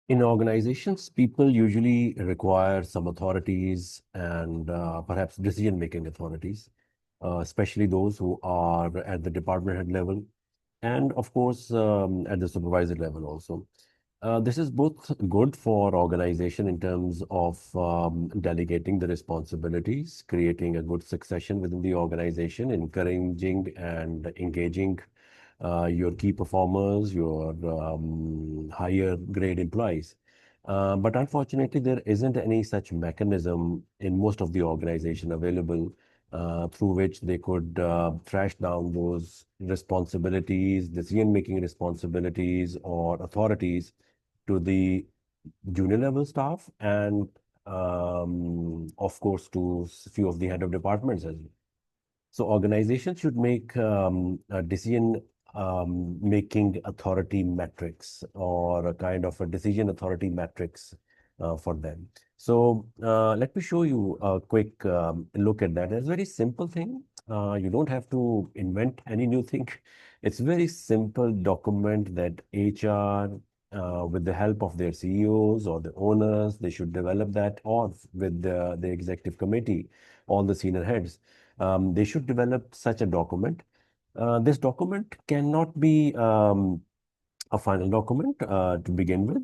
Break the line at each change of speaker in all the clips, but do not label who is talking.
In organizations, people usually require some authorities and perhaps decision-making authorities, especially those who are at the department head level and, of course, at the supervisor level also. This is both good for organization in terms of delegating the responsibilities, creating a good succession within the organization, encouraging and engaging your key performers, your higher grade employees. But unfortunately, there isn't any such mechanism in most of the organization available through which they could trash down those responsibilities, decision-making responsibilities or authorities to the junior level staff and of course to few of the head of departments as well. So organizations should make a decision making authority metrics or a kind of a decision authority metrics for them. So let me show you a quick look at that. It's a very simple thing. You don't have to invent any new thing. It's a very simple document that HR, with the help of their CEOs or the owners, they should develop that, or with the executive committee, all the senior heads. They should develop such a document. This document cannot be a final document to begin with.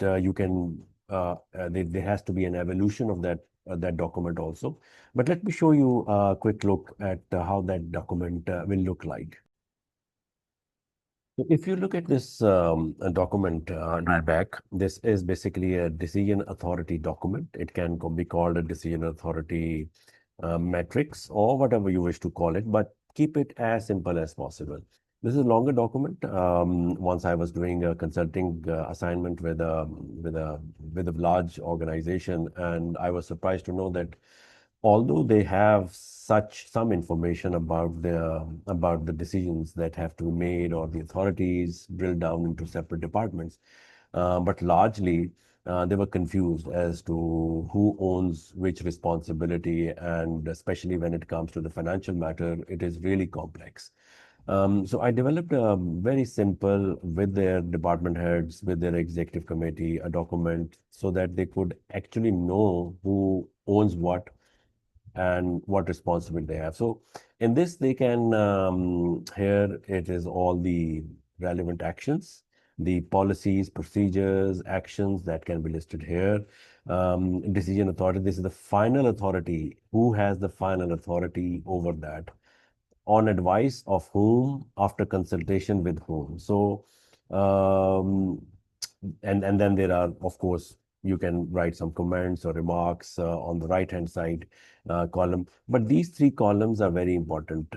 You can there has to be an evolution of that document also. But let me show you a quick look at how that document will look like. So if you look at this document right back, this is basically a decision authority document. It can be called a decision authority matrix or whatever you wish to call it, but keep it as simple as possible. This is a longer document. Once I was doing a consulting assignment with a large organization, and I was surprised to know that although they have such some information about the decisions that have to be made or the authorities drilled down into separate departments, but largely they were confused as to who owns which responsibility, and especially when it comes to the financial matter, it is really complex. So I developed a very simple with their department heads, with their executive committee, a document so that they could actually know who owns what and what responsibility they have. So in this, they can, here it is all the relevant actions, the policies, procedures, actions that can be listed here. Decision authority, this is the final authority. Who has the final authority over that? On advice of whom, after consultation with whom. So, um, and then there are, of course, you can write some comments or remarks on the right hand side column. But these three columns are very important.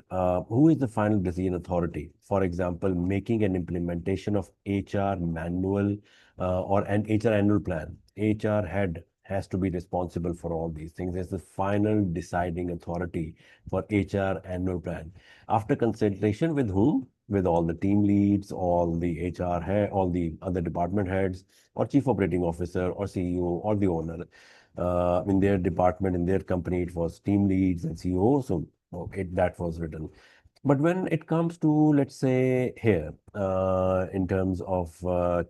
Who is the final decision authority? For example, making an implementation of HR manual or an HR annual plan. HR head has to be responsible for all these things. It's the final deciding authority for HR annual plan. After consultation with whom? With all the team leads, all the HR head, all the other department heads, or chief operating officer, or CEO, or the owner. In their department, in their company, it was team leads and CEO. So that was written. But when it comes to, let's say, here, in terms of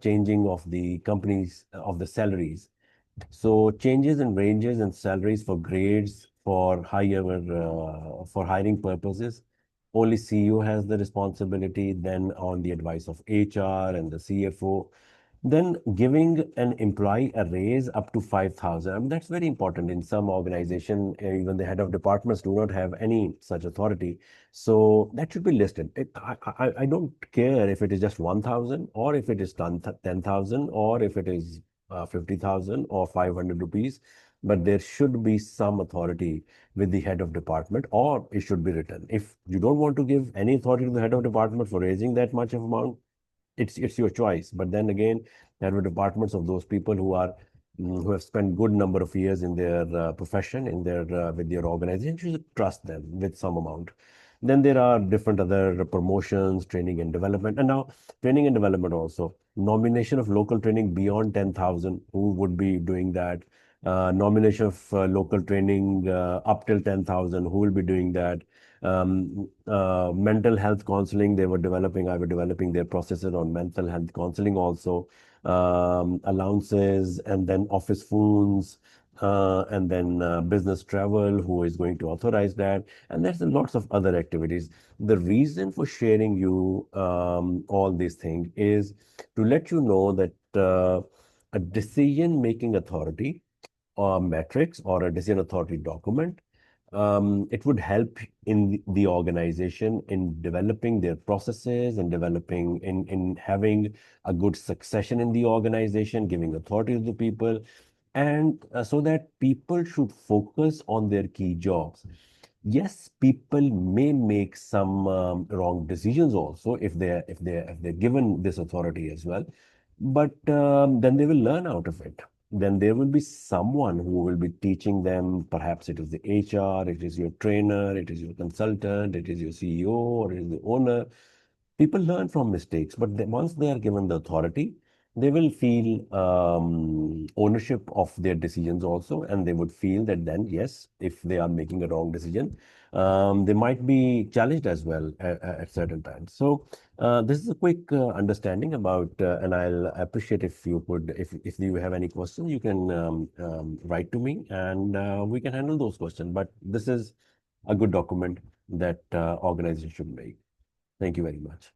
changing of the companies, of the salaries, so changes in ranges and salaries for grades for hiring purposes, only CEO has the responsibility. Then on the advice of HR and the CFO, then giving an employee a raise up to 5,000. I mean, that's very important in some organization. Even the head of departments do not have any such authority. So that should be listed. I don't care if it is just 1,000 or if it is 10,000 or if it is 50,000 or 500 rupees, but there should be some authority with the head of department, or it should be written. If you don't want to give any authority to the head of department for raising that much of amount, it's your choice. But then again, there are departments of those people who are who have spent good number of years in their profession, in their with their organization. You should trust them with some amount. Then there are different other promotions, training and development, and now training and development also. Nomination of local training beyond 10,000. Who would be doing that? Nomination of local training up till 10,000. Who will be doing that? Mental health counseling, they were developing, I were developing their processes on mental health counseling also, allowances, and then office phones, and then business travel, who is going to authorize that. And there's lots of other activities. The reason for sharing you all these things is to let you know that a decision-making authority or metrics or a decision authority document, it would help in the organization in developing their processes and developing in having a good succession in the organization, giving authority to the people, and so that people should focus on their key jobs. Yes, people may make some wrong decisions also if they're given this authority as well, but then they will learn out of it. Then there will be someone who will be teaching them. Perhaps it is the HR, it is your trainer, it is your consultant, it is your CEO, or it is the owner. People learn from mistakes, but once they are given the authority, they will feel ownership of their decisions also, and they would feel that then, yes, if they are making a wrong decision, they might be challenged as well at certain times. So this is a quick understanding about, and I'll appreciate if you could, if you have any questions, you can write to me, and we can handle those questions. But this is a good document that organization should make. Thank you very much.